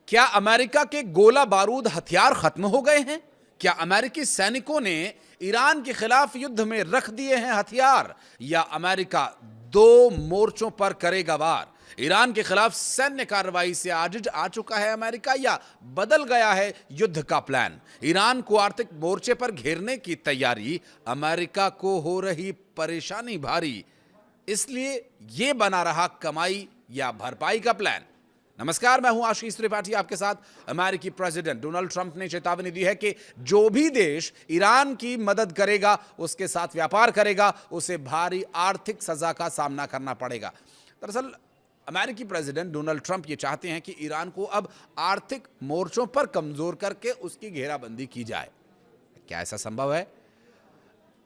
क्या अमेरिका के गोला बारूद हथियार खत्म हो गए हैं? क्या अमेरिकी सैनिकों ने ईरान के खिलाफ युद्ध में रख दिए हैं हथियार, या अमेरिका दो मोर्चों पर करेगा वार? ईरान के खिलाफ सैन्य कार्रवाई से आजिज आ चुका है अमेरिका, या बदल गया है युद्ध का प्लान? ईरान को आर्थिक मोर्चे पर घेरने की तैयारी, अमेरिका को हो रही परेशानी भारी, इसलिए यह बना रहा कमाई या भरपाई का प्लान। नमस्कार, मैं हूं आशीष त्रिपाठी आपके साथ। अमेरिकी प्रेसिडेंट डोनाल्ड ट्रंप ने चेतावनी दी है कि जो भी देश ईरान की मदद करेगा, उसके साथ व्यापार करेगा, उसे भारी आर्थिक सजा का सामना करना पड़ेगा। दरअसल अमेरिकी प्रेसिडेंट डोनाल्ड ट्रंप ये चाहते हैं कि ईरान को अब आर्थिक मोर्चों पर कमजोर करके उसकी घेराबंदी की जाए। क्या ऐसा संभव है?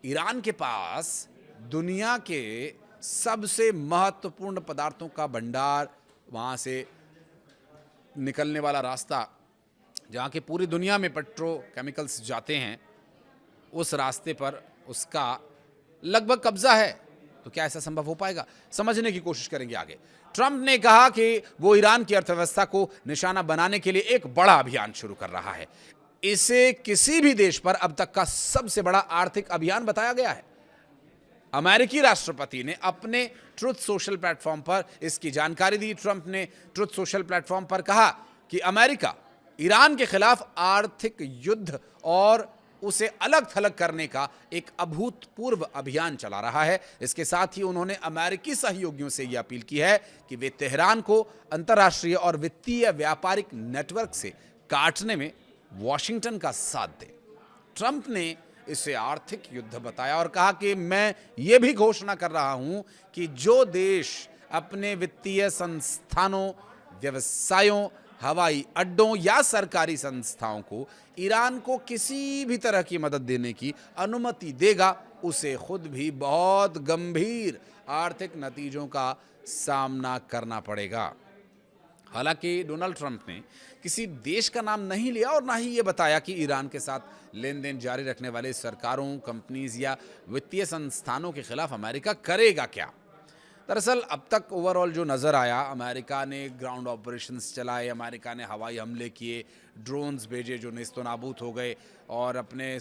ईरान के पास दुनिया के सबसे महत्वपूर्ण पदार्थों का भंडार, वहां से निकलने वाला रास्ता जहाँ की पूरी दुनिया में पेट्रोकेमिकल्स जाते हैं, उस रास्ते पर उसका लगभग कब्जा है। तो क्या ऐसा संभव हो पाएगा? समझने की कोशिश करेंगे आगे। ट्रंप ने कहा कि वो ईरान की अर्थव्यवस्था को निशाना बनाने के लिए एक बड़ा अभियान शुरू कर रहा है। इसे किसी भी देश पर अब तक का सबसे बड़ा आर्थिक अभियान बताया गया है। अमेरिकी राष्ट्रपति ने अपने ट्रुथ सोशल प्लेटफॉर्म पर इसकी जानकारी दी। ट्रंप ने ट्रुथ सोशल प्लेटफॉर्म पर कहा कि अमेरिका ईरान के खिलाफ आर्थिक युद्ध और उसे अलग थलग करने का एक अभूतपूर्व अभियान चला रहा है। इसके साथ ही उन्होंने अमेरिकी सहयोगियों से यह अपील की है कि वे तेहरान को अंतर्राष्ट्रीय और वित्तीय व्यापारिक नेटवर्क से काटने में वॉशिंगटन का साथ दें। ट्रंप ने इसे आर्थिक युद्ध बताया और कहा कि मैं ये भी घोषणा कर रहा हूं कि जो देश अपने वित्तीय संस्थानों, व्यवसायों, हवाई अड्डों या सरकारी संस्थाओं को ईरान को किसी भी तरह की मदद देने की अनुमति देगा, उसे खुद भी बहुत गंभीर आर्थिक नतीजों का सामना करना पड़ेगा। हालांकि डोनाल्ड ट्रंप ने किसी देश का नाम नहीं लिया और ना ही ये बताया कि ईरान के साथ लेन देन जारी रखने वाले सरकारों, कंपनीज या वित्तीय संस्थानों के खिलाफ अमेरिका करेगा क्या। दरअसल अब तक ओवरऑल जो नज़र आया, अमेरिका ने ग्राउंड ऑपरेशंस चलाए, अमेरिका ने हवाई हमले किए, ड्रोन्स भेजे जो नेस्तो नाबूद हो गए, और अपने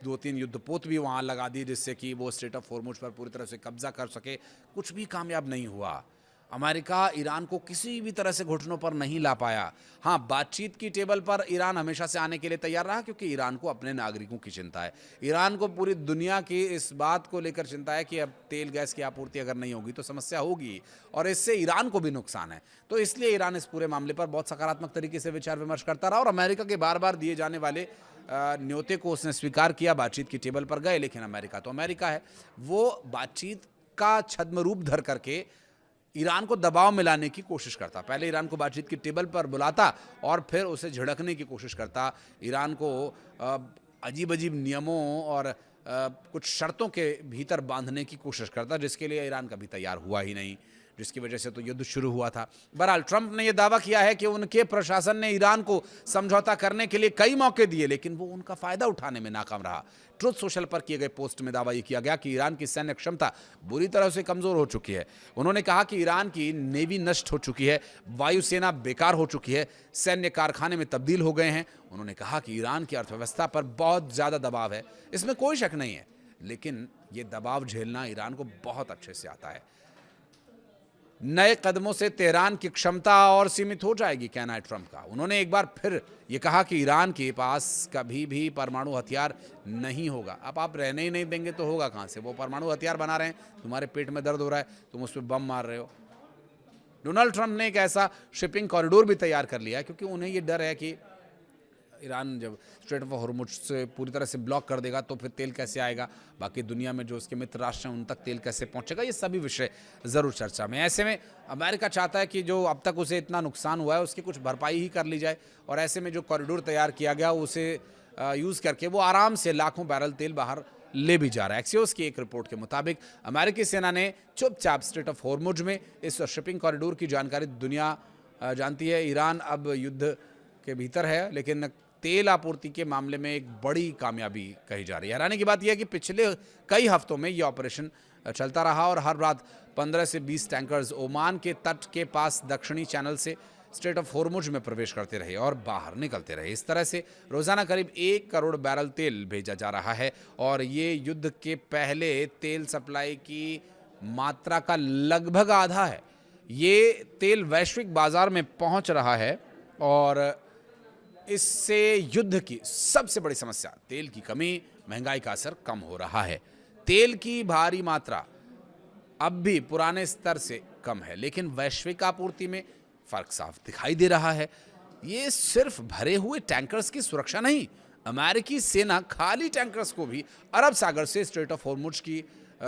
2-3 युद्धपोत भी वहाँ लगा दी जिससे कि वो स्ट्रेट ऑफ हॉर्मुज़ पर पूरी तरह से कब्जा कर सके। कुछ भी कामयाब नहीं हुआ। अमेरिका ईरान को किसी भी तरह से घुटनों पर नहीं ला पाया। हाँ, बातचीत की टेबल पर ईरान हमेशा से आने के लिए तैयार रहा, क्योंकि ईरान को अपने नागरिकों की चिंता है। ईरान को पूरी दुनिया की इस बात को लेकर चिंता है कि अब तेल गैस की आपूर्ति अगर नहीं होगी तो समस्या होगी, और इससे ईरान को भी नुकसान है। तो इसलिए ईरान इस पूरे मामले पर बहुत सकारात्मक तरीके से विचार विमर्श करता रहा, और अमेरिका के बार बार दिए जाने वाले न्योते को उसने स्वीकार किया, बातचीत की टेबल पर गए। लेकिन अमेरिका तो अमेरिका है, वो बातचीत का छद्म रूप धर करके ईरान को दबाव में लाने की कोशिश करता। पहले ईरान को बातचीत की टेबल पर बुलाता और फिर उसे झिड़कने की कोशिश करता, ईरान को अजीब अजीब नियमों और कुछ शर्तों के भीतर बांधने की कोशिश करता, जिसके लिए ईरान कभी तैयार हुआ ही नहीं, जिसकी वजह से तो युद्ध शुरू हुआ था। बहरहाल ट्रंप ने यह दावा किया है कि उनके प्रशासन ने ईरान को समझौता करने के लिए कई मौके दिए, लेकिन वो उनका फायदा उठाने में नाकाम रहा। ट्रुथ सोशल पर किए गए पोस्ट में दावा यह किया गया कि ईरान की सैन्य क्षमता बुरी तरह से कमजोर हो चुकी है। उन्होंने कहा कि ईरान की नेवी नष्ट हो चुकी है, वायुसेना बेकार हो चुकी है, सैन्य कारखाने में तब्दील हो गए हैं। उन्होंने कहा कि ईरान की अर्थव्यवस्था पर बहुत ज्यादा दबाव है, इसमें कोई शक नहीं है, लेकिन यह दबाव झेलना ईरान को बहुत अच्छे से आता है। नए कदमों से तेहरान की क्षमता और सीमित हो जाएगी, कहना है ट्रंप का। उन्होंने एक बार फिर ये कहा कि ईरान के पास कभी भी परमाणु हथियार नहीं होगा। अब आप रहने ही नहीं देंगे तो होगा कहां से? वो परमाणु हथियार बना रहे हैं, तुम्हारे पेट में दर्द हो रहा है, तुम उस पर बम मार रहे हो। डोनाल्ड ट्रंप ने एक ऐसा शिपिंग कॉरिडोर भी तैयार कर लिया है, क्योंकि उन्हें ये डर है कि ईरान जब स्ट्रेट ऑफ हॉर्मुज़ से पूरी तरह से ब्लॉक कर देगा तो फिर तेल कैसे आएगा, बाकी दुनिया में जो उसके मित्र राष्ट्र हैं उन तक तेल कैसे पहुंचेगा, ये सभी विषय ज़रूर चर्चा में। ऐसे में अमेरिका चाहता है कि जो अब तक उसे इतना नुकसान हुआ है उसकी कुछ भरपाई ही कर ली जाए, और ऐसे में जो कॉरिडोर तैयार किया गया उसे यूज़ करके वो आराम से लाखों बैरल तेल बाहर ले भी जा रहा है। एक्सियोस की एक रिपोर्ट के मुताबिक अमेरिकी सेना ने चुपचाप स्ट्रेट ऑफ हॉर्मुज़ में इस शिपिंग कॉरिडोर की जानकारी दुनिया जानती है। ईरान अब युद्ध के भीतर है, लेकिन तेल आपूर्ति के मामले में एक बड़ी कामयाबी कही जा रही है। हैरानी की बात यह है कि पिछले कई हफ्तों में यह ऑपरेशन चलता रहा और हर रात 15 से 20 टैंकर्स ओमान के तट के पास दक्षिणी चैनल से स्ट्रेट ऑफ हॉर्मुज में प्रवेश करते रहे और बाहर निकलते रहे। इस तरह से रोजाना करीब 1 करोड़ बैरल तेल भेजा जा रहा है और ये युद्ध के पहले तेल सप्लाई की मात्रा का लगभग आधा है। ये तेल वैश्विक बाजार में पहुंच रहा है और इससे युद्ध की सबसे बड़ी समस्या तेल की कमी, महंगाई का असर कम हो रहा है। तेल की भारी मात्रा अब भी पुराने स्तर से कम है, लेकिन वैश्विक आपूर्ति में फर्क साफ दिखाई दे रहा है। ये सिर्फ भरे हुए टैंकर्स की सुरक्षा नहीं, अमेरिकी सेना खाली टैंकर्स को भी अरब सागर से स्ट्रेट ऑफ हॉर्मुज की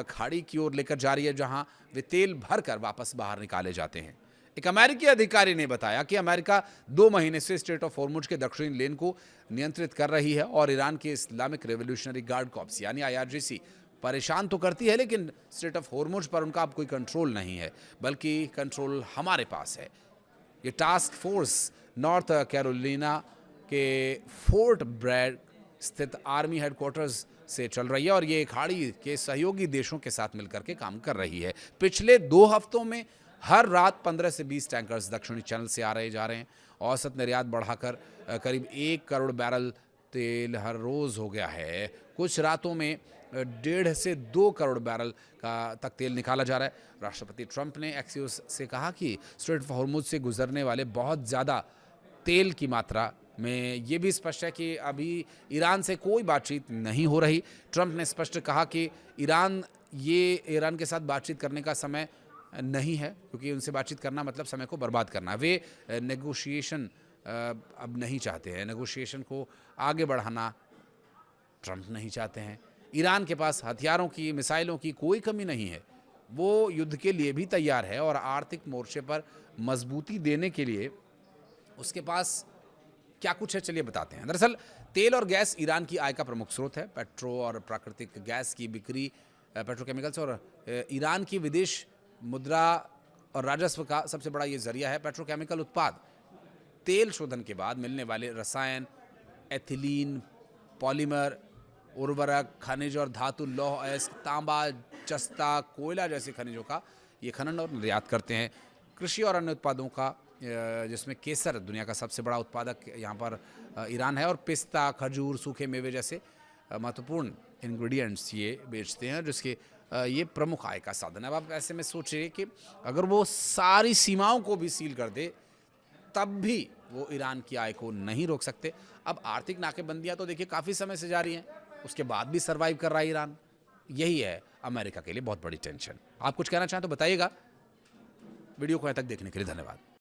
खाड़ी की ओर लेकर जा रही है, जहां वे तेल भरकर वापस बाहर निकाले जाते हैं। एक अमेरिकी अधिकारी ने बताया कि अमेरिका 2 महीने से स्ट्रेट ऑफ हॉर्मुज के दक्षिणी लेन को नियंत्रित कर रही है और ईरान के इस्लामिक रेवोल्यूशनरी गार्ड कॉर्प्स यानी IRGC परेशान तो करती है, लेकिन स्ट्रेट ऑफ हॉर्मुज पर उनका अब कोई कंट्रोल नहीं है, बल्कि कंट्रोल हमारे पास है। ये टास्क फोर्स नॉर्थ कैरोलिना के फोर्ट ब्रैड स्थित आर्मी हेडक्वार्टर्स से चल रही है और ये खाड़ी के सहयोगी देशों के साथ मिलकर के काम कर रही है। पिछले 2 हफ्तों में हर रात 15 से 20 टैंकर्स दक्षिणी चैनल से आ रहे जा रहे हैं। औसत निर्यात बढ़ाकर करीब 1 करोड़ बैरल तेल हर रोज हो गया है। कुछ रातों में 1.5 से 2 करोड़ बैरल का तक तेल निकाला जा रहा है। राष्ट्रपति ट्रंप ने एक्सियोस से कहा कि स्ट्रेट ऑफ हॉर्मुज से गुजरने वाले बहुत ज़्यादा तेल की मात्रा में ये भी स्पष्ट है कि अभी ईरान से कोई बातचीत नहीं हो रही। ट्रंप ने स्पष्ट कहा कि ईरान के साथ बातचीत करने का समय नहीं है, क्योंकि उनसे बातचीत करना मतलब समय को बर्बाद करना। वे नेगोशिएशन अब नहीं चाहते हैं, नेगोशिएशन को आगे बढ़ाना ट्रंप नहीं चाहते हैं। ईरान के पास हथियारों की, मिसाइलों की कोई कमी नहीं है, वो युद्ध के लिए भी तैयार है और आर्थिक मोर्चे पर मजबूती देने के लिए उसके पास क्या कुछ है, चलिए बताते हैं। दरअसल तेल और गैस ईरान की आय का प्रमुख स्रोत है। पेट्रो और प्राकृतिक गैस की बिक्री, पेट्रोकेमिकल्स और ईरान की विदेश मुद्रा और राजस्व का सबसे बड़ा ये जरिया है। पेट्रोकेमिकल उत्पाद, तेल शोधन के बाद मिलने वाले रसायन, एथिलीन, पॉलीमर, उर्वरक, खनिज और धातु, लौह अयस्क, तांबा, जस्ता, कोयला जैसे खनिजों का ये खनन और निर्यात करते हैं। कृषि और अन्य उत्पादों का, जिसमें केसर दुनिया का सबसे बड़ा उत्पादक यहाँ पर ईरान है, और पिस्ता, खजूर, सूखे मेवे जैसे महत्वपूर्ण इंग्रेडिएंट्स ये बेचते हैं, जिसके ये प्रमुख आय का साधन है। अब आप ऐसे में सोचिए कि अगर वो सारी सीमाओं को भी सील कर दे तब भी वो ईरान की आय को नहीं रोक सकते। अब आर्थिक नाकेबंदियां तो देखिए काफ़ी समय से जारी हैं, उसके बाद भी सर्वाइव कर रहा है ईरान। यही है अमेरिका के लिए बहुत बड़ी टेंशन। आप कुछ कहना चाहें तो बताइएगा। वीडियो को यहाँ तक देखने के लिए धन्यवाद।